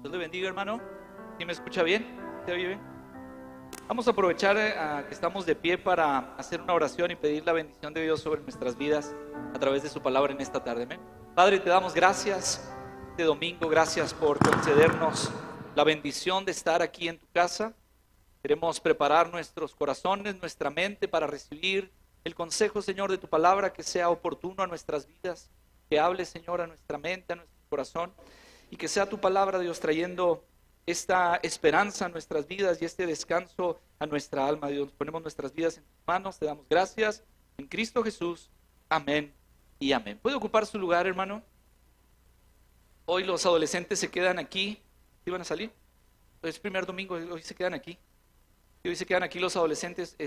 Dios le bendiga, hermano. ¿Sí me escucha bien? ¿Se oye bien? Vamos a aprovechar que estamos de pie para hacer una oración y pedir la bendición de Dios sobre nuestras vidas a través de su palabra en esta tarde. Amén. Padre, te damos gracias este domingo. Gracias por concedernos la bendición de estar aquí en tu casa. Queremos preparar nuestros corazones, nuestra mente para recibir el consejo, Señor, de tu palabra, que sea oportuno a nuestras vidas, que hable, Señor, a nuestra mente, a nuestro corazón, y que sea tu palabra, Dios, trayendo esta esperanza a nuestras vidas y este descanso a nuestra alma. Dios, ponemos nuestras vidas en tus manos, te damos gracias en Cristo Jesús. Amén y amén. ¿Puede ocupar su lugar, hermano? Hoy los adolescentes se quedan aquí. ¿Iban a salir? Es primer domingo, hoy se quedan aquí. Y hoy se quedan aquí los adolescentes.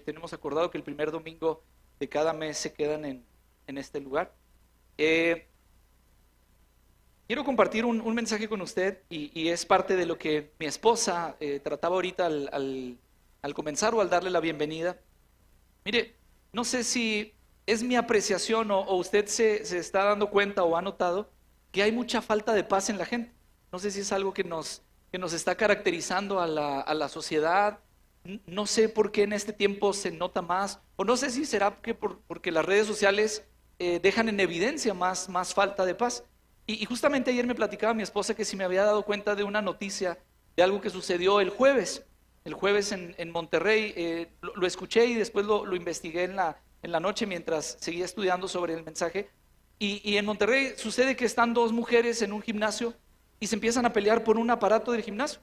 Tenemos acordado que el primer domingo de cada mes se quedan en este lugar. Quiero compartir un mensaje con usted y es parte de lo que mi esposa trataba ahorita al comenzar o al darle la bienvenida. Mire, no sé si es mi apreciación o usted se está dando cuenta o ha notado que hay mucha falta de paz en la gente. No sé si es algo que nos está caracterizando a la sociedad. No sé por qué en este tiempo se nota más, o no sé si será porque las redes sociales dejan en evidencia más falta de paz. Y justamente ayer me platicaba mi esposa que si me había dado cuenta de una noticia de algo que sucedió el jueves en Monterrey. Lo escuché y después lo investigué en la noche mientras seguía estudiando sobre el mensaje. Y en Monterrey sucede que están dos mujeres en un gimnasio y se empiezan a pelear por un aparato del gimnasio.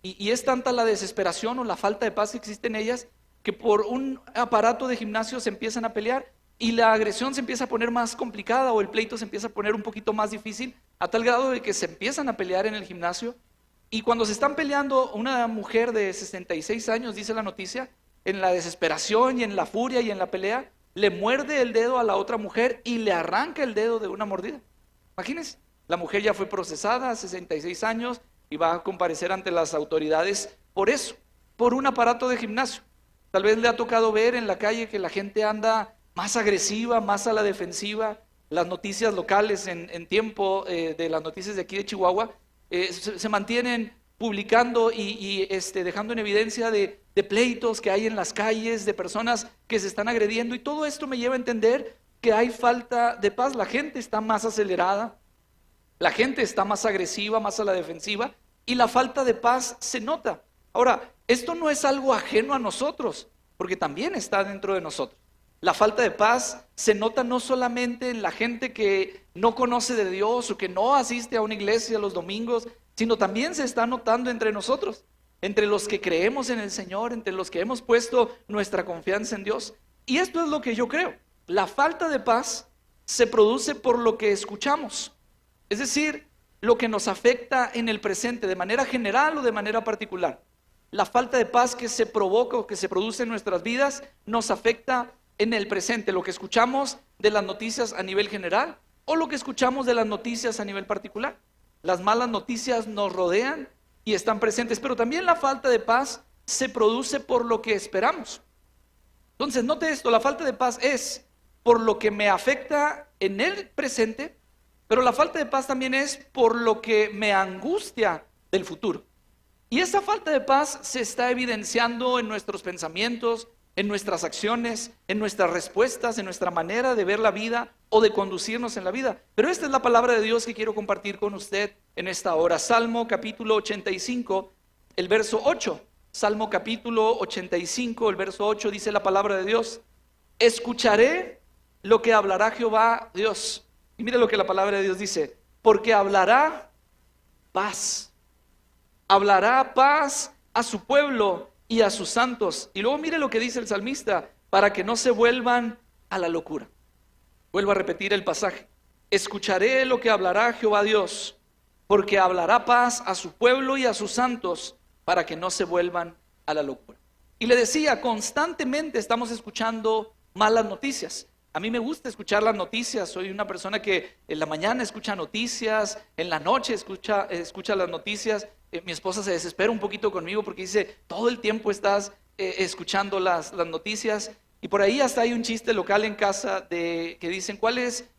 Y es tanta la desesperación o la falta de paz que existe en ellas que por un aparato de gimnasio se empiezan a pelear y la agresión se empieza a poner más complicada o el pleito se empieza a poner un poquito más difícil a tal grado de que se empiezan a pelear en el gimnasio. Y cuando se están peleando, una mujer de 66 años, dice la noticia, en la desesperación y en la furia y en la pelea, le muerde el dedo a la otra mujer y le arranca el dedo de una mordida. Imagínense, la mujer ya fue procesada a 66 años y va a comparecer ante las autoridades por eso, por un aparato de gimnasio. Tal vez le ha tocado ver en la calle que la gente anda más agresiva, más a la defensiva. Las noticias locales en tiempo de las noticias de aquí de Chihuahua se mantienen publicando y dejando en evidencia de pleitos que hay en las calles, de personas que se están agrediendo, y todo esto me lleva a entender que hay falta de paz. La gente está más acelerada, la gente está más agresiva, más a la defensiva, y la falta de paz se nota. Ahora, esto no es algo ajeno a nosotros, porque también está dentro de nosotros. La falta de paz se nota no solamente en la gente que no conoce de Dios o que no asiste a una iglesia los domingos, sino también se está notando entre nosotros, entre los que creemos en el Señor, entre los que hemos puesto nuestra confianza en Dios. Y esto es lo que yo creo. La falta de paz se produce por lo que escuchamos. Es decir, lo que nos afecta en el presente, de manera general o de manera particular. La falta de paz que se provoca o que se produce en nuestras vidas nos afecta en el presente. Lo que escuchamos de las noticias a nivel general o lo que escuchamos de las noticias a nivel particular. Las malas noticias nos rodean y están presentes, pero también la falta de paz se produce por lo que esperamos. Entonces, note esto, la falta de paz es por lo que me afecta en el presente, pero la falta de paz también es por lo que me angustia del futuro. Y esa falta de paz se está evidenciando en nuestros pensamientos, en nuestras acciones, en nuestras respuestas, en nuestra manera de ver la vida o de conducirnos en la vida. Pero esta es la palabra de Dios que quiero compartir con usted en esta hora. Salmo capítulo 85, el verso 8. Salmo capítulo 85, el verso 8 dice la palabra de Dios: escucharé lo que hablará Jehová Dios. Y mire lo que la palabra de Dios dice: porque hablará paz. Hablará paz a su pueblo y a sus santos. Y luego mire lo que dice el salmista: para que no se vuelvan a la locura. Vuelvo a repetir el pasaje: escucharé lo que hablará Jehová Dios, porque hablará paz a su pueblo y a sus santos, para que no se vuelvan a la locura. Y le decía, constantemente estamos escuchando malas noticias. A mí me gusta escuchar las noticias. Soy una persona que en la mañana escucha noticias, en la noche escucha las noticias. Mi esposa se desespera un poquito conmigo porque dice, todo el tiempo estás escuchando las noticias. Y por ahí hasta hay un chiste local en casa que dicen, ¿cuál es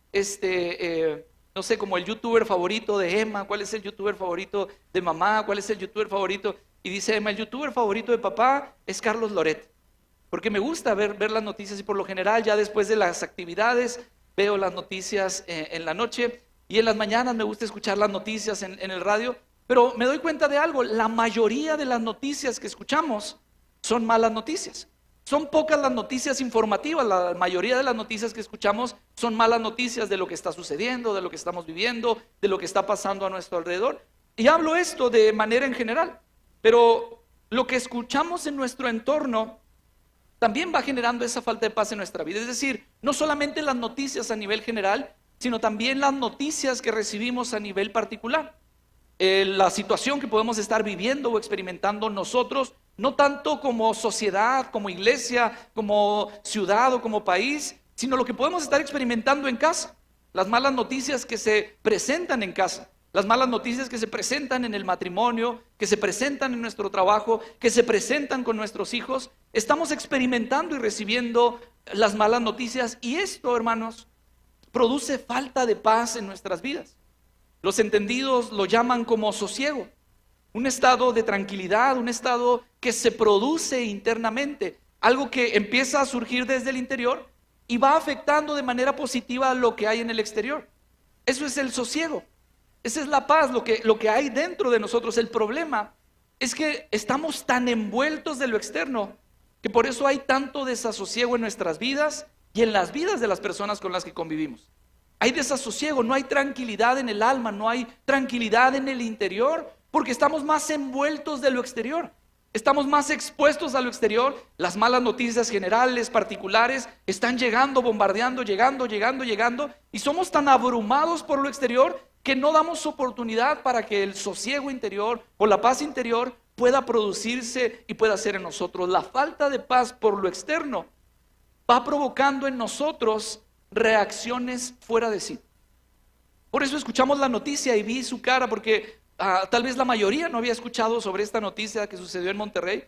no sé, como el youtuber favorito de Emma, cuál es el youtuber favorito de mamá, cuál es el youtuber favorito. Y dice Emma, el youtuber favorito de papá es Carlos Loret, porque me gusta ver las noticias y por lo general ya después de las actividades veo las noticias en la noche y en las mañanas me gusta escuchar las noticias en el radio, pero me doy cuenta de algo, la mayoría de las noticias que escuchamos son malas noticias. Son pocas las noticias informativas, la mayoría de las noticias que escuchamos son malas noticias de lo que está sucediendo, de lo que estamos viviendo, de lo que está pasando a nuestro alrededor. Y hablo esto de manera en general, pero lo que escuchamos en nuestro entorno también va generando esa falta de paz en nuestra vida. Es decir, no solamente las noticias a nivel general, sino también las noticias que recibimos a nivel particular. La situación que podemos estar viviendo o experimentando nosotros, no tanto como sociedad, como iglesia, como ciudad o como país, sino lo que podemos estar experimentando en casa. Las malas noticias que se presentan en casa, las malas noticias que se presentan en el matrimonio, que se presentan en nuestro trabajo, que se presentan con nuestros hijos. Estamos experimentando y recibiendo las malas noticias y esto, hermanos, produce falta de paz en nuestras vidas. Los entendidos lo llaman como sosiego, un estado de tranquilidad, un estado que se produce internamente, algo que empieza a surgir desde el interior y va afectando de manera positiva lo que hay en el exterior. Eso es el sosiego, esa es la paz, lo que hay dentro de nosotros. El problema es que estamos tan envueltos de lo externo que por eso hay tanto desasosiego en nuestras vidas y en las vidas de las personas con las que convivimos. Hay desasosiego, no hay tranquilidad en el alma, no hay tranquilidad en el interior, porque estamos más envueltos de lo exterior. Estamos más expuestos a lo exterior. Las malas noticias generales, particulares, están llegando, bombardeando, llegando, y somos tan abrumados por lo exterior que no damos oportunidad para que el sosiego interior o la paz interior pueda producirse y pueda ser en nosotros. La falta de paz por lo externo va provocando en nosotros reacciones fuera de sí. Por eso escuchamos la noticia y vi su cara, porque tal vez la mayoría no había escuchado sobre esta noticia que sucedió en Monterrey,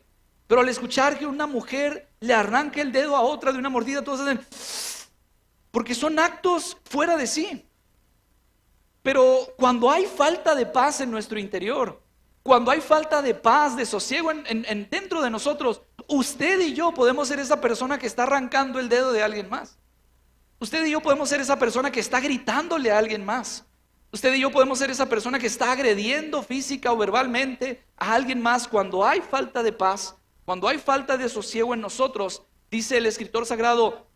pero al escuchar que una mujer le arranca el dedo a otra de una mordida, todos hacen, porque son actos fuera de sí. Pero cuando hay falta de paz en nuestro interior, cuando hay falta de paz, de sosiego dentro de nosotros, usted y yo podemos ser esa persona que está arrancando el dedo de alguien más. Usted y yo podemos ser esa persona que está gritándole a alguien más. Usted y yo podemos ser esa persona que está agrediendo física o verbalmente a alguien más. Cuando hay falta de paz, cuando hay falta de sosiego en nosotros, dice el escritor sagrado,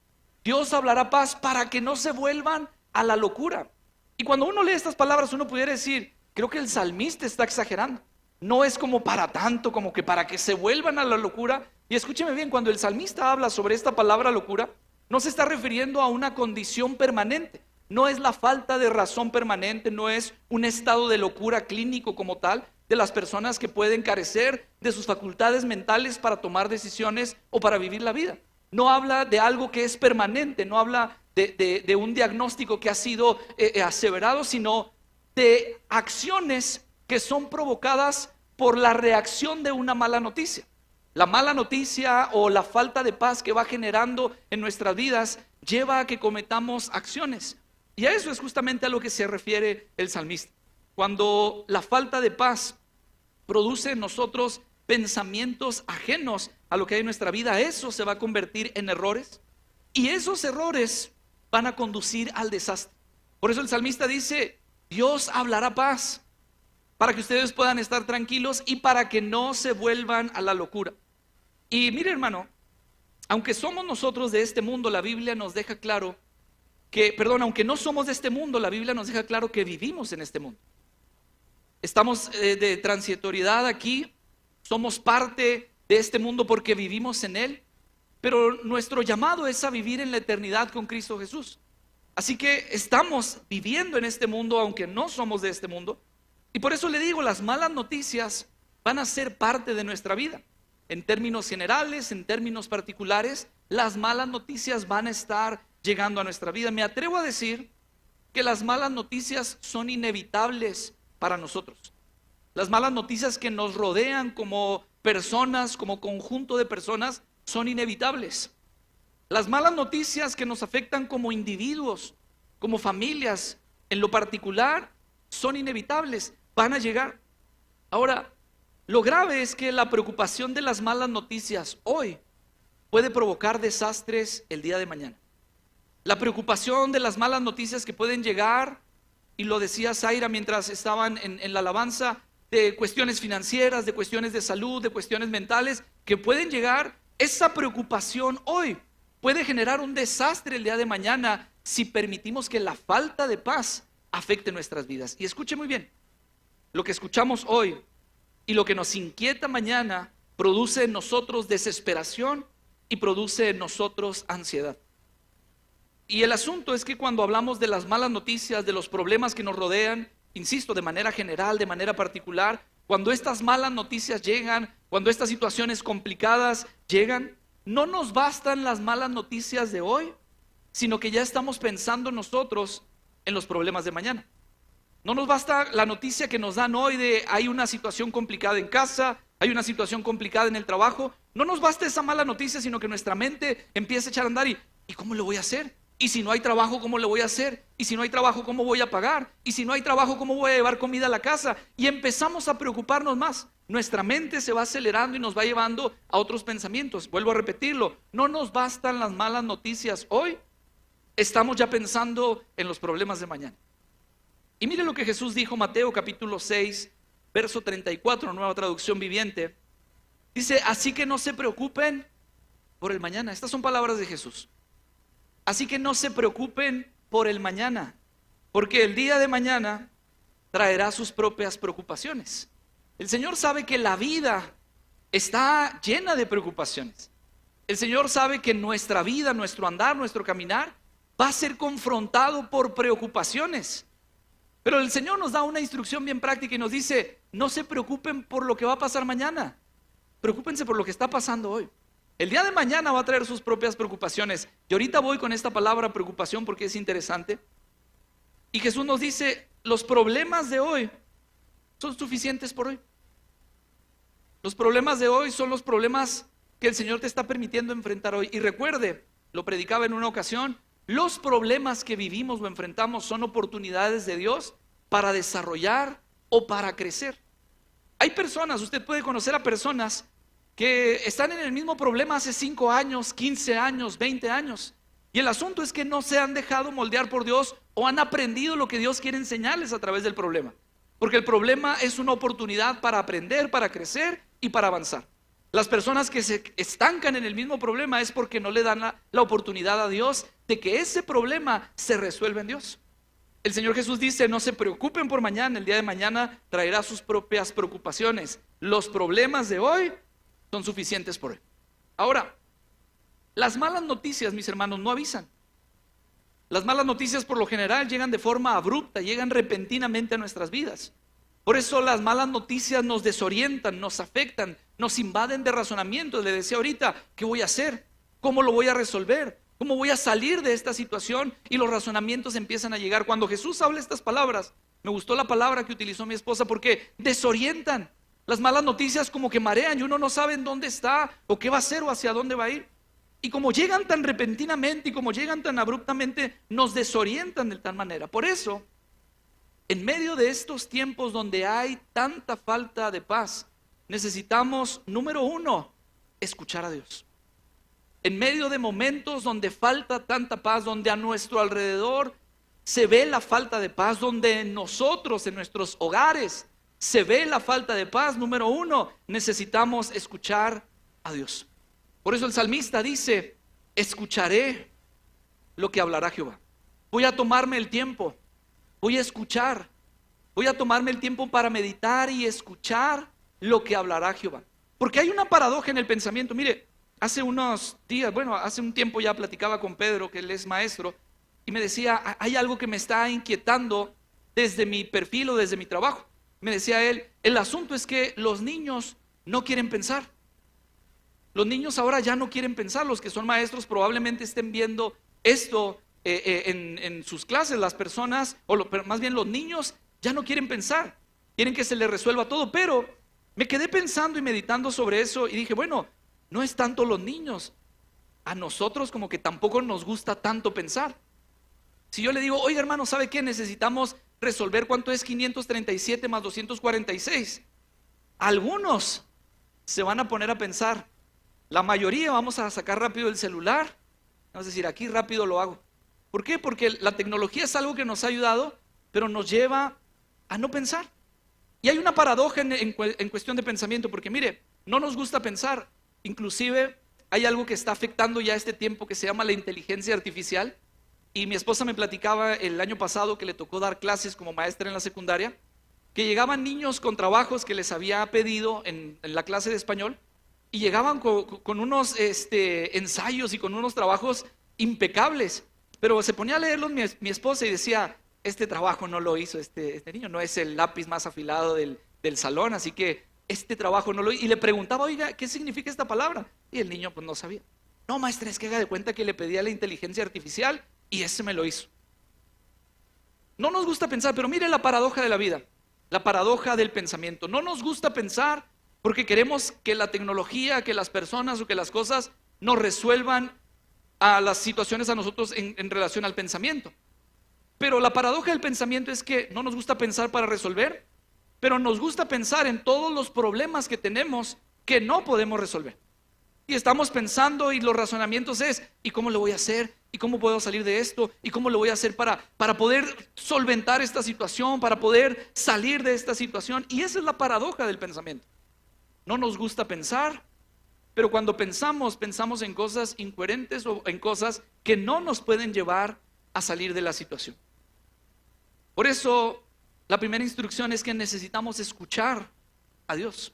Dios hablará paz para que no se vuelvan a la locura. Y cuando uno lee estas palabras, uno pudiera decir, creo que el salmista está exagerando. No es como para tanto, como que para que se vuelvan a la locura. Y escúcheme bien, cuando el salmista habla sobre esta palabra locura, no se está refiriendo a una condición permanente. No es la falta de razón permanente, no es un estado de locura clínico como tal de las personas que pueden carecer de sus facultades mentales para tomar decisiones o para vivir la vida. No habla de algo que es permanente, no habla de un diagnóstico que ha sido aseverado, sino de acciones que son provocadas por la reacción de una mala noticia. La mala noticia o la falta de paz que va generando en nuestras vidas lleva a que cometamos acciones. Y a eso es justamente a lo que se refiere el salmista. Cuando la falta de paz produce en nosotros pensamientos ajenos a lo que hay en nuestra vida, eso se va a convertir en errores. Y esos errores van a conducir al desastre. Por eso el salmista dice, Dios hablará paz para que ustedes puedan estar tranquilos y para que no se vuelvan a la locura. Y mire, hermano, aunque somos nosotros de este mundo, la Biblia nos deja claro aunque no somos de este mundo, la Biblia nos deja claro que vivimos en este mundo. Estamos de transitoriedad aquí, somos parte de este mundo porque vivimos en él, pero nuestro llamado es a vivir en la eternidad con Cristo Jesús. Así que estamos viviendo en este mundo, aunque no somos de este mundo, y por eso le digo, las malas noticias van a ser parte de nuestra vida. En términos generales, en términos particulares, las malas noticias van a estar llegando a nuestra vida. Me atrevo a decir que las malas noticias son inevitables para nosotros. Las malas noticias que nos rodean como personas, como conjunto de personas, son inevitables. Las malas noticias que nos afectan como individuos, como familias, en lo particular son inevitables, van a llegar. Ahora, lo grave es que la preocupación de las malas noticias hoy puede provocar desastres el día de mañana. La preocupación de las malas noticias que pueden llegar, y lo decía Zaira mientras estaban en la alabanza, de cuestiones financieras, de cuestiones de salud, de cuestiones mentales, que pueden llegar. Esa preocupación hoy puede generar un desastre el día de mañana si permitimos que la falta de paz afecte nuestras vidas. Y escuche muy bien, lo que escuchamos hoy y lo que nos inquieta mañana produce en nosotros desesperación y produce en nosotros ansiedad. Y el asunto es que cuando hablamos de las malas noticias, de los problemas que nos rodean, insisto, de manera general, de manera particular, cuando estas malas noticias llegan, cuando estas situaciones complicadas llegan, no nos bastan las malas noticias de hoy, sino que ya estamos pensando nosotros en los problemas de mañana. No nos basta la noticia que nos dan hoy de hay una situación complicada en casa, hay una situación complicada en el trabajo. No nos basta esa mala noticia, sino que nuestra mente empieza a echar a andar ¿y cómo lo voy a hacer? Y si no hay trabajo, ¿cómo le voy a hacer? Y si no hay trabajo, ¿cómo voy a pagar? Y si no hay trabajo, ¿cómo voy a llevar comida a la casa? Y empezamos a preocuparnos más. Nuestra mente se va acelerando y nos va llevando a otros pensamientos. Vuelvo a repetirlo, no nos bastan las malas noticias hoy. Estamos ya pensando en los problemas de mañana. Y mire lo que Jesús dijo, Mateo capítulo 6, verso 34, nueva traducción viviente. Dice, así que no se preocupen por el mañana. Estas son palabras de Jesús. Así que no se preocupen por el mañana, porque el día de mañana traerá sus propias preocupaciones. El Señor sabe que la vida está llena de preocupaciones. El Señor sabe que nuestra vida, nuestro andar, nuestro caminar va a ser confrontado por preocupaciones. Pero el Señor nos da una instrucción bien práctica y nos dice, no se preocupen por lo que va a pasar mañana, preocúpense por lo que está pasando hoy. El día de mañana va a traer sus propias preocupaciones. Y ahorita voy con esta palabra preocupación porque es interesante. Y Jesús nos dice, los problemas de hoy son suficientes por hoy. Los problemas de hoy son los problemas que el Señor te está permitiendo enfrentar hoy. Y recuerde, lo predicaba en una ocasión, los problemas que vivimos o enfrentamos son oportunidades de Dios para desarrollar o para crecer. Hay personas, usted puede conocer a personas que están en el mismo problema hace 5 años, 15 años, 20 años. Y el asunto es que no se han dejado moldear por Dios o han aprendido lo que Dios quiere enseñarles a través del problema. Porque el problema es una oportunidad para aprender, para crecer y para avanzar. Las personas que se estancan en el mismo problema es porque no le dan la oportunidad a Dios de que ese problema se resuelva en Dios. El Señor Jesús dice, no se preocupen por mañana, el día de mañana traerá sus propias preocupaciones. Los problemas de hoy son suficientes por hoy. Ahora, las malas noticias, mis hermanos, no avisan. Las malas noticias por lo general llegan de forma abrupta, llegan repentinamente a nuestras vidas. Por eso las malas noticias nos desorientan, nos afectan, nos invaden de razonamientos. Le decía ahorita, ¿qué voy a hacer? ¿Cómo lo voy a resolver? ¿Cómo voy a salir de esta situación? Y los razonamientos empiezan a llegar. Cuando Jesús habla estas palabras, me gustó la palabra que utilizó mi esposa porque desorientan. Las malas noticias como que marean y uno no sabe en dónde está o qué va a hacer o hacia dónde va a ir. Y como llegan tan repentinamente y como llegan tan abruptamente, nos desorientan de tal manera. Por eso, en medio de estos tiempos donde hay tanta falta de paz, necesitamos, número 1, escuchar a Dios. En medio de momentos donde falta tanta paz, donde a nuestro alrededor se ve la falta de paz, donde en nosotros, en nuestros hogares, se ve la falta de paz, número 1, necesitamos escuchar a Dios. Por eso el salmista dice, escucharé lo que hablará Jehová. Voy a tomarme el tiempo, voy a escuchar, voy a tomarme el tiempo para meditar y escuchar lo que hablará Jehová. Porque hay una paradoja en el pensamiento. Mire, hace unos días, hace un tiempo ya platicaba con Pedro, que él es maestro, y me decía, hay algo que me está inquietando desde mi perfil o desde mi trabajo. Me decía él, el asunto es que los niños no quieren pensar. Los niños ahora ya no quieren pensar. Los que son maestros probablemente estén viendo esto en sus clases. Las personas, pero más bien los niños ya no quieren pensar. Quieren que se les resuelva todo. Pero me quedé pensando y meditando sobre eso y dije, bueno, no es tanto los niños. A nosotros como que tampoco nos gusta tanto pensar. Si yo le digo, oiga hermano, ¿sabe qué? Necesitamos resolver cuánto es 537 más 246. Algunos se van a poner a pensar, la mayoría vamos a sacar rápido el celular, vamos a decir, aquí rápido lo hago. ¿Por qué? Porque la tecnología es algo que nos ha ayudado, pero nos lleva a no pensar. Y hay una paradoja en cuestión de pensamiento, porque mire, no nos gusta pensar. Inclusive hay algo que está afectando ya este tiempo que se llama la inteligencia artificial. Y mi esposa me platicaba el año pasado que le tocó dar clases como maestra en la secundaria, que llegaban niños con trabajos que les había pedido en la clase de español, y llegaban con unos ensayos y con unos trabajos impecables. Pero se ponía a leerlos mi esposa y decía, este trabajo no lo hizo este niño, no es el lápiz más afilado del salón, así que este trabajo no lo hizo. Y le preguntaba, oiga, ¿qué significa esta palabra? Y el niño pues no sabía. No, maestra, es que haga de cuenta que le pedía a la inteligencia artificial y ese me lo hizo. No nos gusta pensar, pero mire la paradoja de la vida, la paradoja del pensamiento. No nos gusta pensar porque queremos que la tecnología, que las personas o que las cosas nos resuelvan a las situaciones a nosotros en relación al pensamiento. Pero la paradoja del pensamiento es que no nos gusta pensar para resolver, pero nos gusta pensar en todos los problemas que tenemos que no podemos resolver. Y estamos pensando y los razonamientos es, ¿y cómo lo voy a hacer? ¿Y cómo puedo salir de esto? ¿Y cómo lo voy a hacer para poder solventar esta situación? Para poder salir de esta situación. Y esa es la paradoja del pensamiento. No nos gusta pensar, pero cuando pensamos en cosas incoherentes o en cosas que no nos pueden llevar a salir de la situación. Por eso, la primera instrucción es que necesitamos escuchar a Dios.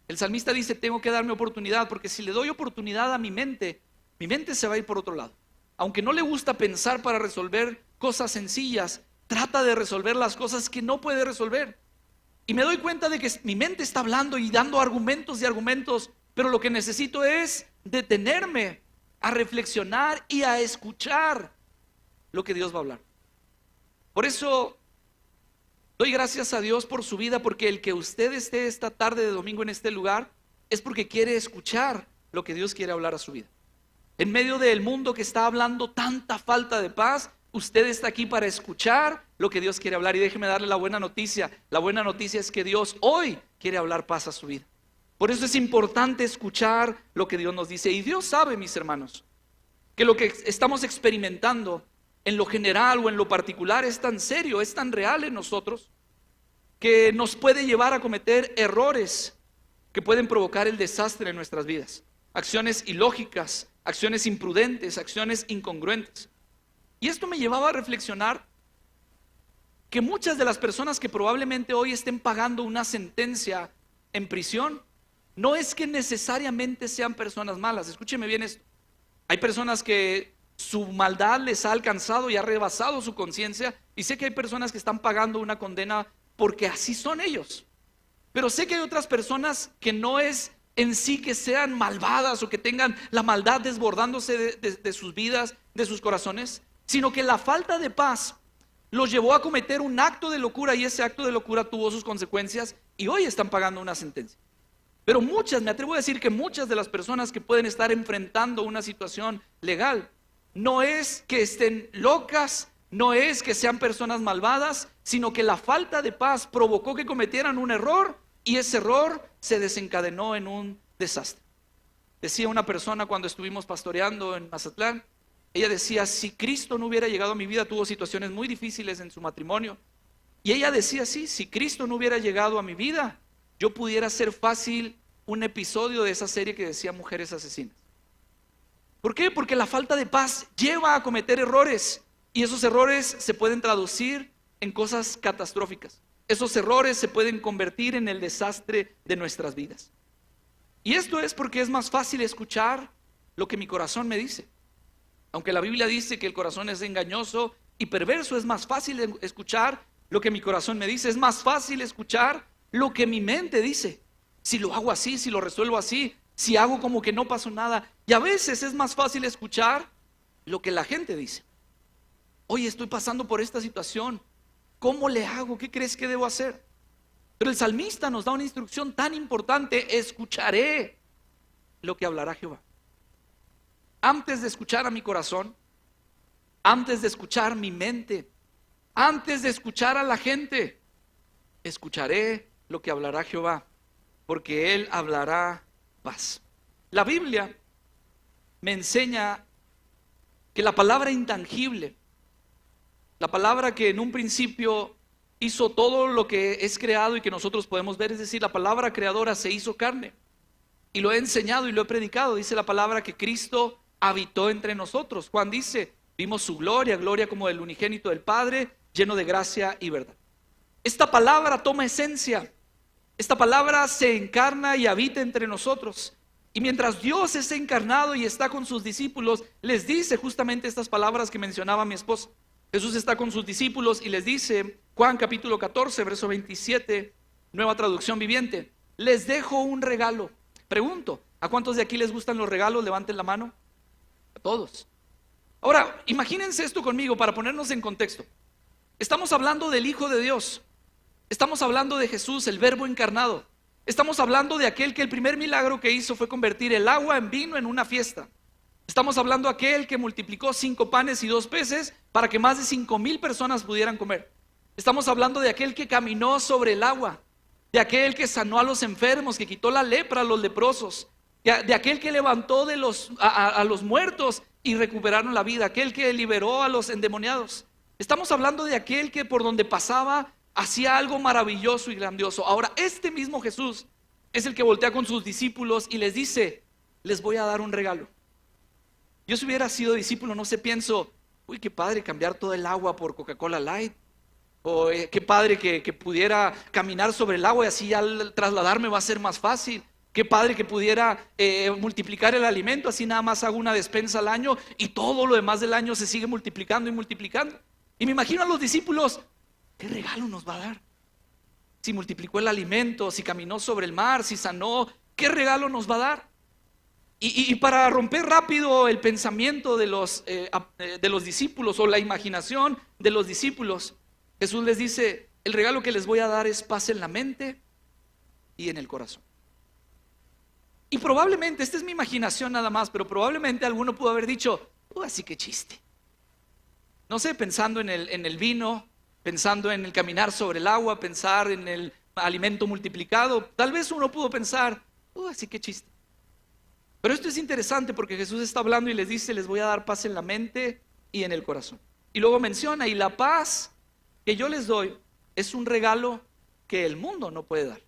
El salmista dice, tengo que darme oportunidad, porque si le doy oportunidad a mi mente se va a ir por otro lado. Aunque no le gusta pensar para resolver cosas sencillas, trata de resolver las cosas que no puede resolver. Y me doy cuenta de que mi mente está hablando y dando argumentos y argumentos, pero lo que necesito es detenerme a reflexionar y a escuchar lo que Dios va a hablar. Por eso doy gracias a Dios por su vida, porque el que usted esté esta tarde de domingo en este lugar es porque quiere escuchar lo que Dios quiere hablar a su vida. En medio del mundo que está hablando tanta falta de paz, usted está aquí para escuchar lo que Dios quiere hablar. Y déjeme darle la buena noticia. La buena noticia es que Dios hoy quiere hablar paz a su vida. Por eso es importante escuchar lo que Dios nos dice. Y Dios sabe, mis hermanos, que lo que estamos experimentando en lo general o en lo particular es tan serio, es tan real en nosotros, que nos puede llevar a cometer errores que pueden provocar el desastre en nuestras vidas. Acciones ilógicas, acciones imprudentes, acciones incongruentes. Y esto me llevaba a reflexionar que muchas de las personas que probablemente hoy estén pagando una sentencia en prisión, no es que necesariamente sean personas malas. Escúcheme bien esto. Hay personas que su maldad les ha alcanzado y ha rebasado su conciencia, y sé que hay personas que están pagando una condena porque así son ellos. Pero sé que hay otras personas que no es en sí que sean malvadas o que tengan la maldad desbordándose de sus vidas, de sus corazones, sino que la falta de paz los llevó a cometer un acto de locura, y ese acto de locura tuvo sus consecuencias y hoy están pagando una sentencia. Pero muchas, me atrevo a decir que muchas de las personas que pueden estar enfrentando una situación legal, no es que estén locas, no es que sean personas malvadas, sino que la falta de paz provocó que cometieran un error, y ese error se desencadenó en un desastre. Decía una persona cuando estuvimos pastoreando en Mazatlán, ella decía, si Cristo no hubiera llegado a mi vida, tuvo situaciones muy difíciles en su matrimonio, y ella decía, sí, si Cristo no hubiera llegado a mi vida, yo pudiera hacer fácil un episodio de esa serie que decía Mujeres Asesinas. ¿Por qué? Porque la falta de paz lleva a cometer errores, y esos errores se pueden traducir en cosas catastróficas. Esos errores se pueden convertir en el desastre de nuestras vidas. Y esto es porque es más fácil escuchar lo que mi corazón me dice. Aunque la Biblia dice que el corazón es engañoso y perverso, es más fácil escuchar lo que mi corazón me dice. Es más fácil escuchar lo que mi mente dice. Si lo hago así, si lo resuelvo así, si hago como que no pasó nada. Y a veces es más fácil escuchar lo que la gente dice. Oye, estoy pasando por esta situación, ¿cómo le hago? ¿Qué crees que debo hacer? Pero el salmista nos da una instrucción tan importante: escucharé lo que hablará Jehová. Antes de escuchar a mi corazón, antes de escuchar mi mente, antes de escuchar a la gente, escucharé lo que hablará Jehová, porque Él hablará paz. La Biblia me enseña que la palabra intangible, la palabra que en un principio hizo todo lo que es creado y que nosotros podemos ver, es decir, la palabra creadora se hizo carne. Y lo he enseñado y lo he predicado. Dice la palabra que Cristo habitó entre nosotros. Juan dice, vimos su gloria, gloria como del unigénito del Padre, lleno de gracia y verdad. Esta palabra toma esencia. Esta palabra se encarna y habita entre nosotros. Y mientras Dios es encarnado y está con sus discípulos, les dice justamente estas palabras que mencionaba mi esposa. Jesús está con sus discípulos y les dice, Juan capítulo 14, verso 27, nueva traducción viviente, les dejo un regalo. Pregunto, ¿a cuántos de aquí les gustan los regalos? Levanten la mano. A todos. Ahora, imagínense esto conmigo para ponernos en contexto. Estamos hablando del Hijo de Dios. Estamos hablando de Jesús, el Verbo encarnado. Estamos hablando de aquel que el primer milagro que hizo fue convertir el agua en vino en una fiesta. Estamos hablando de aquel que multiplicó 5 panes y 2 peces para que más de 5,000 personas pudieran comer. Estamos hablando de aquel que caminó sobre el agua, de aquel que sanó a los enfermos, que quitó la lepra a los leprosos, de aquel que levantó a los muertos y recuperaron la vida, aquel que liberó a los endemoniados. Estamos hablando de aquel que por donde pasaba hacía algo maravilloso y grandioso. Ahora, este mismo Jesús es el que voltea con sus discípulos y les dice, les voy a dar un regalo. Yo si hubiera sido discípulo, no sé, pienso, uy, qué padre cambiar todo el agua por Coca-Cola Light. O qué padre que pudiera caminar sobre el agua y así al trasladarme va a ser más fácil. Qué padre que pudiera multiplicar el alimento, así nada más hago una despensa al año y todo lo demás del año se sigue multiplicando y multiplicando. Y me imagino a los discípulos, ¿qué regalo nos va a dar? Si multiplicó el alimento, si caminó sobre el mar, si sanó, ¿qué regalo nos va a dar? Y para romper rápido el pensamiento de los discípulos o la imaginación de los discípulos, Jesús les dice, el regalo que les voy a dar es paz en la mente y en el corazón. Y probablemente, esta es mi imaginación nada más, pero probablemente alguno pudo haber dicho, así que chiste. No sé, pensando en el vino, pensando en el caminar sobre el agua, pensar en el alimento multiplicado, tal vez uno pudo pensar, así que chiste. Pero esto es interesante porque Jesús está hablando y les dice, les voy a dar paz en la mente y en el corazón. Y luego menciona, y la paz que yo les doy es un regalo que el mundo no puede dar.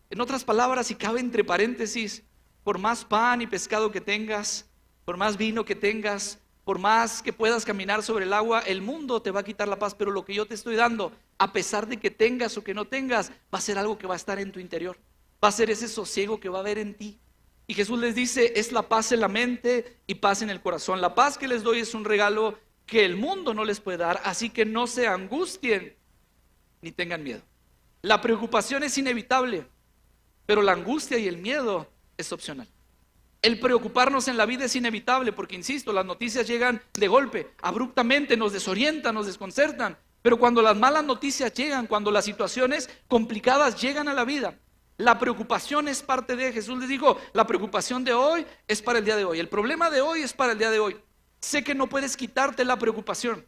En otras palabras, y cabe entre paréntesis, por más pan y pescado que tengas, por más vino que tengas, por más que puedas caminar sobre el agua, el mundo te va a quitar la paz, pero lo que yo te estoy dando, a pesar de que tengas o que no tengas, va a ser algo que va a estar en tu interior, va a ser ese sosiego que va a haber en ti. Y Jesús les dice, es la paz en la mente y paz en el corazón. La paz que les doy es un regalo que el mundo no les puede dar, así que no se angustien ni tengan miedo. La preocupación es inevitable, pero la angustia y el miedo es opcional. El preocuparnos en la vida es inevitable porque, insisto, las noticias llegan de golpe, abruptamente, nos desorientan, nos desconcertan. Pero cuando las malas noticias llegan, cuando las situaciones complicadas llegan a la vida, la preocupación es parte de. Jesús les dijo, la preocupación de hoy es para el día de hoy. El problema de hoy es para el día de hoy. Sé que no puedes quitarte la preocupación,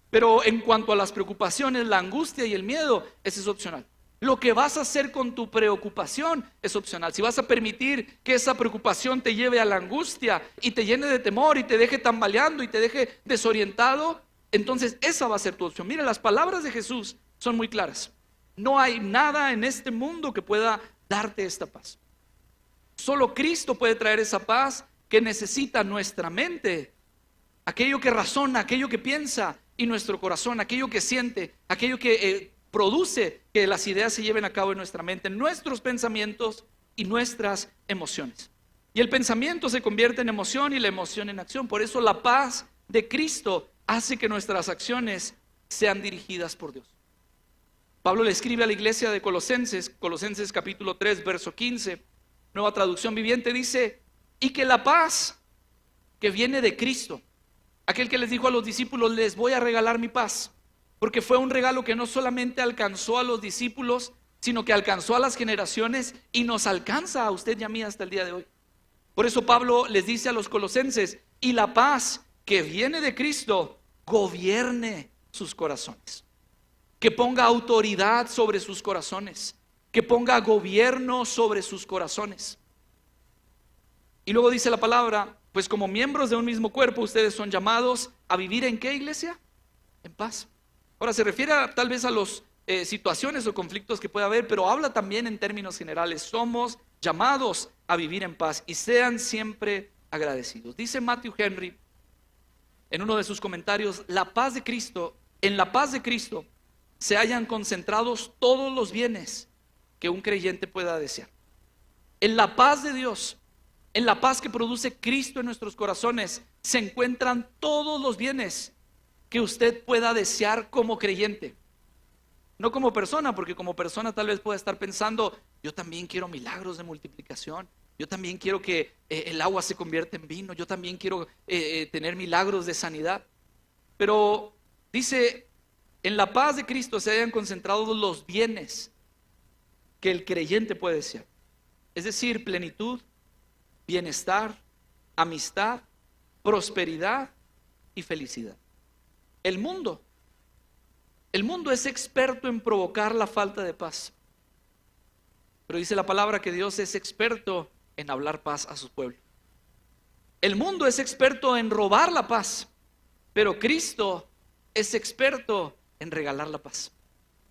pero en cuanto a las preocupaciones, la angustia y el miedo, ese es opcional. Lo que vas a hacer con tu preocupación es opcional. Si vas a permitir que esa preocupación te lleve a la angustia y te llene de temor y te deje tambaleando y te deje desorientado, entonces esa va a ser tu opción. Mira, las palabras de Jesús son muy claras. No hay nada en este mundo que pueda darte esta paz. Solo Cristo puede traer esa paz que necesita nuestra mente, aquello que razona, aquello que piensa, y nuestro corazón, aquello que siente, aquello que produce que las ideas se lleven a cabo en nuestra mente, nuestros pensamientos y nuestras emociones. Y el pensamiento se convierte en emoción y la emoción en acción. Por eso la paz de Cristo hace que nuestras acciones sean dirigidas por Dios. Pablo le escribe a la iglesia de Colosenses, Colosenses capítulo 3, verso 15, nueva traducción viviente, dice, y que la paz que viene de Cristo, aquel que les dijo a los discípulos, les voy a regalar mi paz, porque fue un regalo que no solamente alcanzó a los discípulos, sino que alcanzó a las generaciones y nos alcanza a usted y a mí hasta el día de hoy. Por eso Pablo les dice a los colosenses, y la paz que viene de Cristo gobierne sus corazones, que ponga autoridad sobre sus corazones, que ponga gobierno sobre sus corazones. Y luego dice la palabra, pues como miembros de un mismo cuerpo, ustedes son llamados a vivir ¿en qué, iglesia? En paz. Ahora se refiere tal vez a las situaciones o conflictos que pueda haber, pero habla también en términos generales. Somos llamados a vivir en paz y sean siempre agradecidos. Dice Matthew Henry en uno de sus comentarios, la paz de Cristo, en la paz de Cristo se hallan concentrados todos los bienes que un creyente pueda desear. En la paz de Dios, en la paz que produce Cristo en nuestros corazones, se encuentran todos los bienes que usted pueda desear como creyente. No como persona, porque como persona tal vez pueda estar pensando, yo también quiero milagros de multiplicación, yo también quiero que el agua se convierta en vino, yo también quiero tener milagros de sanidad. Pero dice, en la paz de Cristo se hayan concentrado los bienes que el creyente puede desear. Es decir, plenitud, bienestar, amistad, prosperidad y felicidad. El mundo es experto en provocar la falta de paz. Pero dice la palabra que Dios es experto en hablar paz a su pueblo. El mundo es experto en robar la paz, pero Cristo es experto en regalar la paz.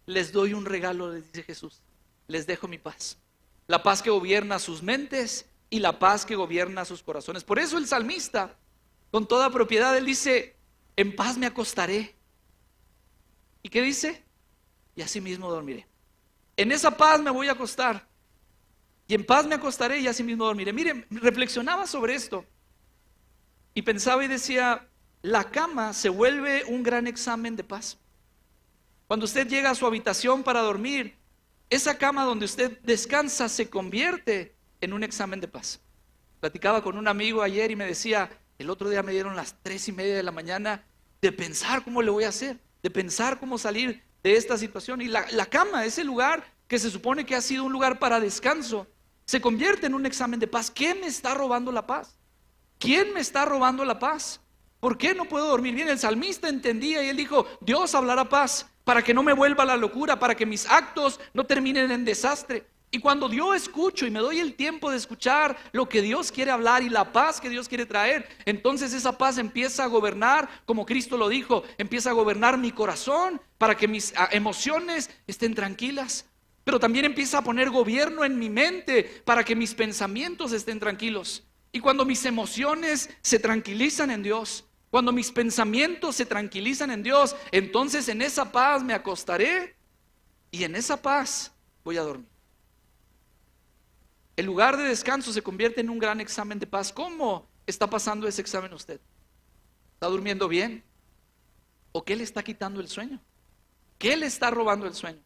Les doy un regalo, les dice Jesús. Les dejo mi paz. La paz que gobierna sus mentes y la paz que gobierna sus corazones. Por eso el salmista, con toda propiedad, él dice, en paz me acostaré. ¿Y qué dice? Y así mismo dormiré. En esa paz me voy a acostar. Y en paz me acostaré y así mismo dormiré. Miren, reflexionaba sobre esto. Y pensaba y decía, la cama se vuelve un gran examen de paz. Cuando usted llega a su habitación para dormir, esa cama donde usted descansa se convierte en un examen de paz. Platicaba con un amigo ayer y me decía, el otro día me dieron las 3:30 de la mañana de pensar cómo le voy a hacer, de pensar cómo salir de esta situación. Y la cama, ese lugar que se supone que ha sido un lugar para descanso, se convierte en un examen de paz. ¿Quién me está robando la paz? ¿Quién me está robando la paz? ¿Por qué no puedo dormir bien? El salmista entendía y él dijo, Dios hablará paz para que no me vuelva la locura, para que mis actos no terminen en desastre. Y cuando yo escucho y me doy el tiempo de escuchar lo que Dios quiere hablar y la paz que Dios quiere traer, entonces esa paz empieza a gobernar, como Cristo lo dijo, empieza a gobernar mi corazón para que mis emociones estén tranquilas. Pero también empieza a poner gobierno en mi mente para que mis pensamientos estén tranquilos. Y cuando mis emociones se tranquilizan en Dios, cuando mis pensamientos se tranquilizan en Dios, entonces en esa paz me acostaré y en esa paz voy a dormir. El lugar de descanso se convierte en un gran examen de paz. ¿Cómo está pasando ese examen usted? ¿Está durmiendo bien? ¿O qué le está quitando el sueño? ¿Qué le está robando el sueño?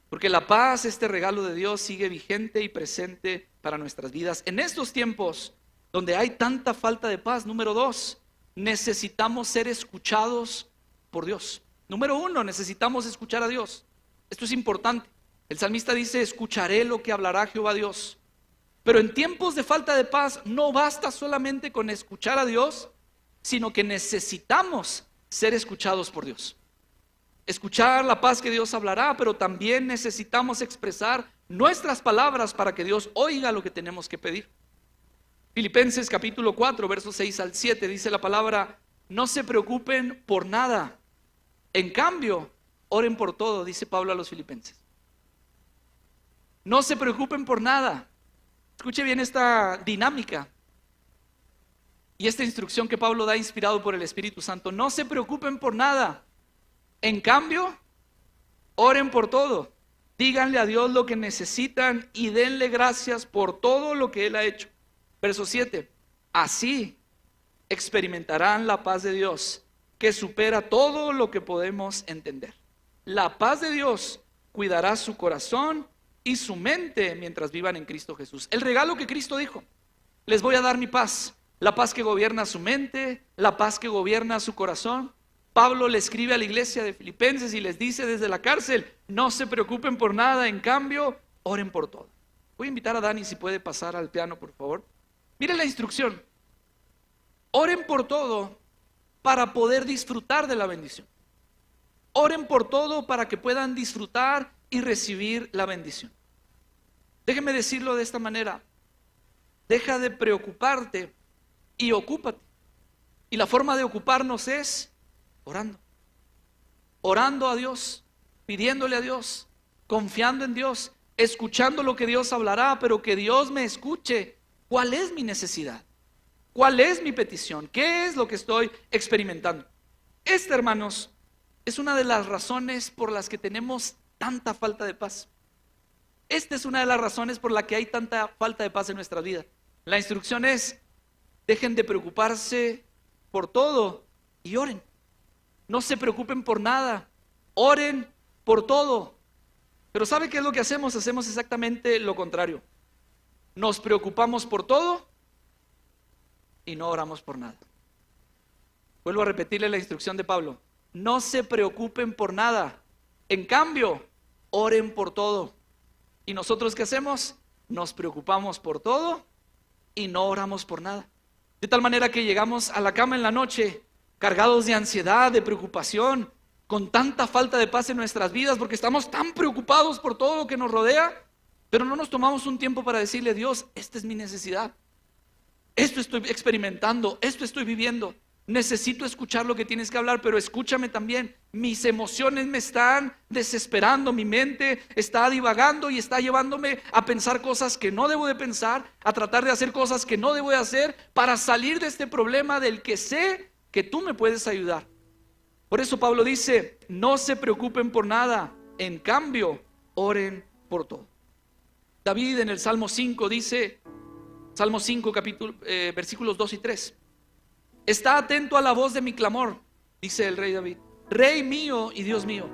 Porque la paz, este regalo de Dios, sigue vigente y presente para nuestras vidas. En estos tiempos donde hay tanta falta de paz, número 2, necesitamos ser escuchados por Dios. Número 1, necesitamos escuchar a Dios. Esto es importante. El salmista dice, escucharé lo que hablará Jehová Dios. Pero en tiempos de falta de paz no basta solamente con escuchar a Dios, sino que necesitamos ser escuchados por Dios. Escuchar la paz que Dios hablará, pero también necesitamos expresar nuestras palabras para que Dios oiga lo que tenemos que pedir. Filipenses capítulo 4, versos 6 al 7, dice la palabra, no se preocupen por nada. En cambio, oren por todo, dice Pablo a los filipenses. No se preocupen por nada. Escuche bien esta dinámica y esta instrucción que Pablo da inspirado por el Espíritu Santo. No se preocupen por nada. En cambio, oren por todo. Díganle a Dios lo que necesitan y denle gracias por todo lo que Él ha hecho. Verso 7. Así experimentarán la paz de Dios, que supera todo lo que podemos entender. La paz de Dios cuidará su corazón y su mente mientras vivan en Cristo Jesús. El regalo que Cristo dijo, les voy a dar mi paz. La paz que gobierna su mente, la paz que gobierna su corazón. Pablo le escribe a la iglesia de Filipenses y les dice desde la cárcel, no se preocupen por nada, en cambio, oren por todo. Voy a invitar a Dani si puede pasar al piano, por favor. Miren la instrucción. Oren por todo para poder disfrutar de la bendición. Oren por todo para que puedan disfrutar y recibir la bendición. Déjeme decirlo de esta manera: deja de preocuparte y ocúpate. Y la forma de ocuparnos es orando. Orando a Dios, pidiéndole a Dios, confiando en Dios, escuchando lo que Dios hablará, pero que Dios me escuche. ¿Cuál es mi necesidad? ¿Cuál es mi petición? ¿Qué es lo que estoy experimentando? Esta, hermanos, es una de las razones por las que tenemos tanta falta de paz. Esta es una de las razones por la que hay tanta falta de paz en nuestra vida. La instrucción es: dejen de preocuparse por todo y oren. No se preocupen por nada, oren por todo. Pero ¿sabe qué es lo que hacemos? Hacemos exactamente lo contrario. Nos preocupamos por todo y no oramos por nada. Vuelvo a repetirle la instrucción de Pablo: no se preocupen por nada, en cambio, oren por todo. ¿Y nosotros qué hacemos? Nos preocupamos por todo y no oramos por nada. De tal manera que llegamos a la cama en la noche cargados de ansiedad, de preocupación, con tanta falta de paz en nuestras vidas, porque estamos tan preocupados por todo lo que nos rodea, pero no nos tomamos un tiempo para decirle: Dios, esta es mi necesidad, esto estoy experimentando, esto estoy viviendo, necesito escuchar lo que tienes que hablar, pero escúchame también. Mis emociones me están desesperando, mi mente está divagando y está llevándome a pensar cosas que no debo de pensar, a tratar de hacer cosas que no debo de hacer, para salir de este problema del que sé que tú me puedes ayudar. Por eso Pablo dice: no se preocupen por nada, en cambio, oren por todo. David en el Salmo 5 dice, Salmo 5 versículos 2 y 3: está atento a la voz de mi clamor, dice el rey David, Rey mío y Dios mío,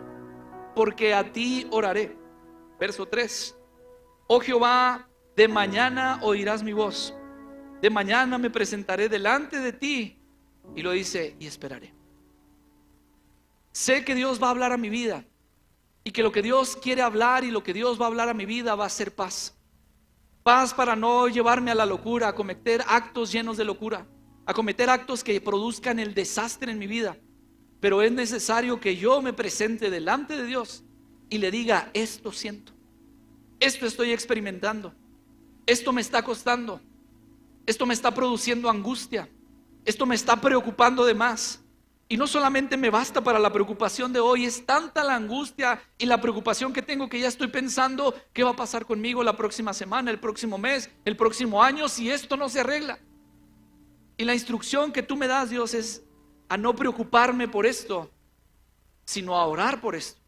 porque a ti oraré. Verso 3: oh Jehová, de mañana oirás mi voz, de mañana me presentaré delante de ti. Y lo dice: y esperaré. Sé que Dios va a hablar a mi vida, y que lo que Dios quiere hablar y lo que Dios va a hablar a mi vida va a ser paz. Paz para no llevarme a la locura, a cometer actos llenos de locura, a cometer actos que produzcan el desastre en mi vida. Pero es necesario que yo me presente delante de Dios y le diga: esto siento, esto estoy experimentando, esto me está costando, esto me está produciendo angustia, esto me está preocupando de más. Y no solamente me basta para la preocupación de hoy, es tanta la angustia y la preocupación que tengo que ya estoy pensando: ¿qué va a pasar conmigo la próxima semana, el próximo mes, el próximo año, si esto no se arregla? Y la instrucción que tú me das, Dios, es a no preocuparme por esto, sino a orar por esto.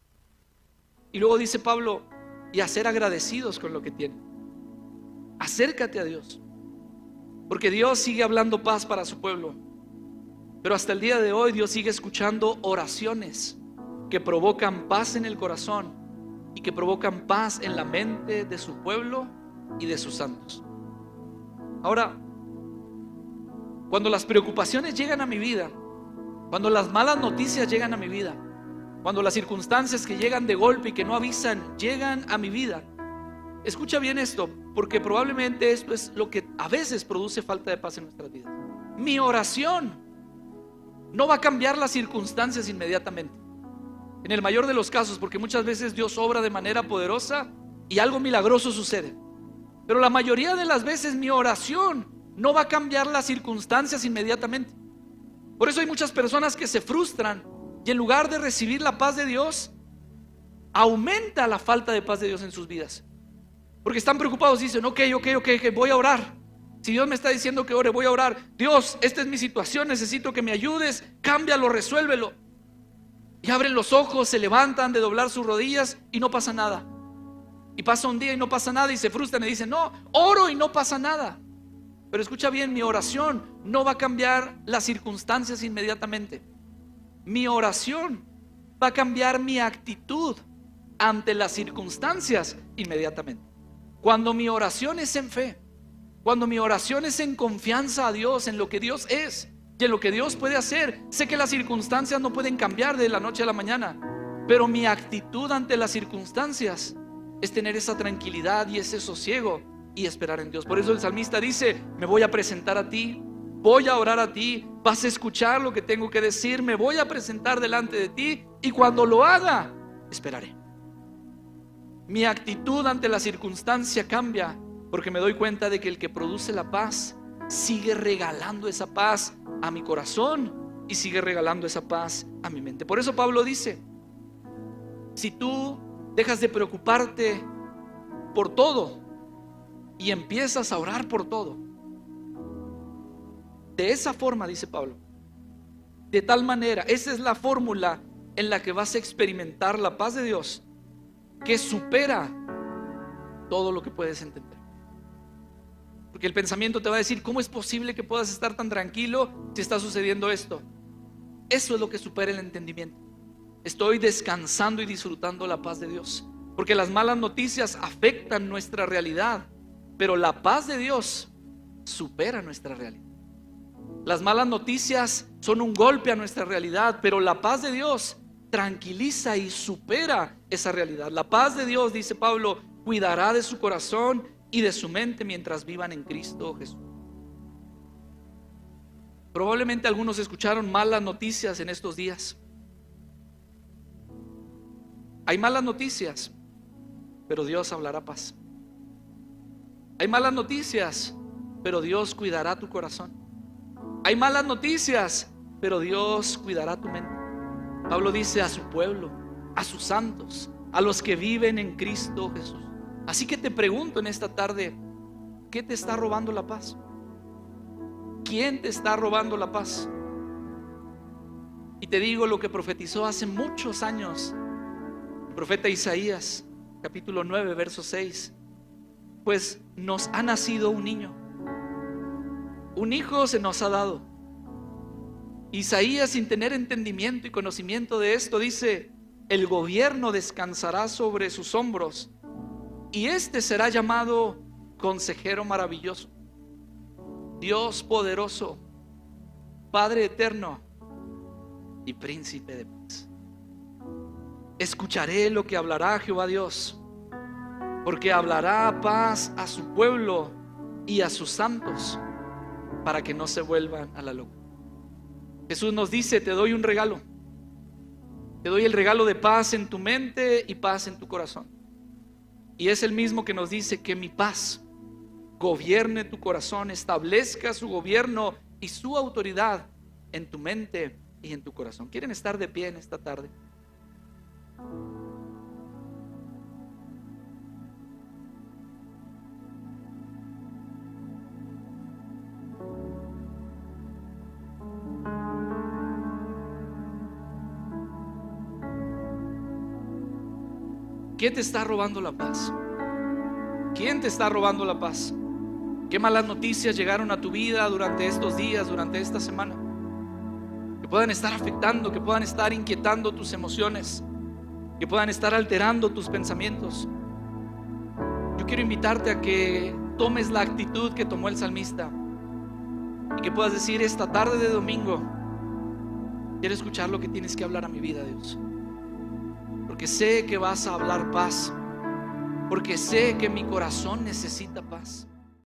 Y luego dice Pablo: y a ser agradecidos con lo que tienen. Acércate a Dios, porque Dios sigue hablando paz para su pueblo. Pero hasta el día de hoy Dios sigue escuchando oraciones que provocan paz en el corazón y que provocan paz en la mente de su pueblo y de sus santos. Ahora, cuando las preocupaciones llegan a mi vida, cuando las malas noticias llegan a mi vida, cuando las circunstancias que llegan de golpe y que no avisan llegan a mi vida, escucha bien esto, porque probablemente esto es lo que a veces produce falta de paz en nuestras vidas. Mi oración no va a cambiar las circunstancias inmediatamente, en el mayor de los casos, porque muchas veces Dios obra de manera poderosa y algo milagroso sucede. Pero la mayoría de las veces mi oración no va a cambiar las circunstancias inmediatamente. Por eso hay muchas personas que se frustran y en lugar de recibir la paz de Dios, aumenta la falta de paz de Dios en sus vidas, porque están preocupados. Dicen: ok, voy a orar. Si Dios me está diciendo que ore, voy a orar. Dios, esta es mi situación, necesito que me ayudes, cámbialo, resuélvelo. Y abren los ojos, se levantan de doblar sus rodillas y no pasa nada. Y pasa un día y no pasa nada y se frustran y dicen: no, oro y no pasa nada. Pero escucha bien, mi oración no va a cambiar las circunstancias inmediatamente. Mi oración va a cambiar mi actitud ante las circunstancias inmediatamente. Cuando mi oración es en fe, cuando mi oración es en confianza a Dios, en lo que Dios es y en lo que Dios puede hacer. Sé que las circunstancias no pueden cambiar de la noche a la mañana, pero mi actitud ante las circunstancias es tener esa tranquilidad y ese sosiego y esperar en Dios. Por eso el salmista dice: me voy a presentar a ti voy a orar a ti, vas a escuchar lo que tengo que decir, me voy a presentar delante de ti y cuando lo haga, esperaré. Mi actitud ante la circunstancia cambia porque me doy cuenta de que el que produce la paz sigue regalando esa paz a mi corazón y sigue regalando esa paz a mi mente. Por eso Pablo dice, si tú dejas de preocuparte por todo y empiezas a orar por todo, de esa forma, dice Pablo, de tal manera, esa es la fórmula en la que vas a experimentar la paz de Dios que supera todo lo que puedes entender. Porque el pensamiento te va a decir, ¿cómo es posible que puedas estar tan tranquilo si está sucediendo esto? Eso es lo que supera el entendimiento. Estoy descansando y disfrutando la paz de Dios, porque las malas noticias afectan nuestra realidad, pero la paz de Dios supera nuestra realidad. Las malas noticias son un golpe a nuestra realidad, pero la paz de Dios tranquiliza y supera esa realidad. La paz de Dios, dice Pablo, cuidará de su corazón y de su mente mientras vivan en Cristo Jesús. Probablemente algunos escucharon malas noticias en estos días. Hay malas noticias, pero Dios hablará paz. Hay malas noticias, pero Dios cuidará tu corazón. Hay malas noticias, pero Dios cuidará tu mente. Pablo dice a su pueblo, a sus santos, a los que viven en Cristo Jesús. Así que te pregunto en esta tarde, ¿qué te está robando la paz? ¿Quién te está robando la paz? Y te digo lo que profetizó hace muchos años el profeta Isaías, capítulo 9, verso 6. Pues nos ha nacido un niño, un hijo se nos ha dado. Isaías, sin tener entendimiento y conocimiento de esto, dice: el gobierno descansará sobre sus hombros y este será llamado Consejero Maravilloso, Dios Poderoso, Padre Eterno y Príncipe de Paz. Escucharé lo que hablará Jehová Dios, porque hablará paz a su pueblo y a sus santos, para que no se vuelvan a la locura. Jesús nos dice: te doy un regalo. Te doy el regalo de paz en tu mente y paz en tu corazón. Y es el mismo que nos dice que mi paz gobierne tu corazón, establezca su gobierno y su autoridad en tu mente y en tu corazón. ¿Quieren estar de pie en esta tarde? ¿Quién te está robando la paz? ¿Quién te está robando la paz? ¿Qué malas noticias llegaron a tu vida durante estos días, durante esta semana? Que puedan estar afectando, que puedan estar inquietando tus emociones, que puedan estar alterando tus pensamientos. Yo quiero invitarte a que tomes la actitud que tomó el salmista y que puedas decir: esta tarde de domingo quiero escuchar lo que tienes que hablar a mi vida, Dios. Porque sé que vas a hablar paz, porque sé que mi corazón necesita paz.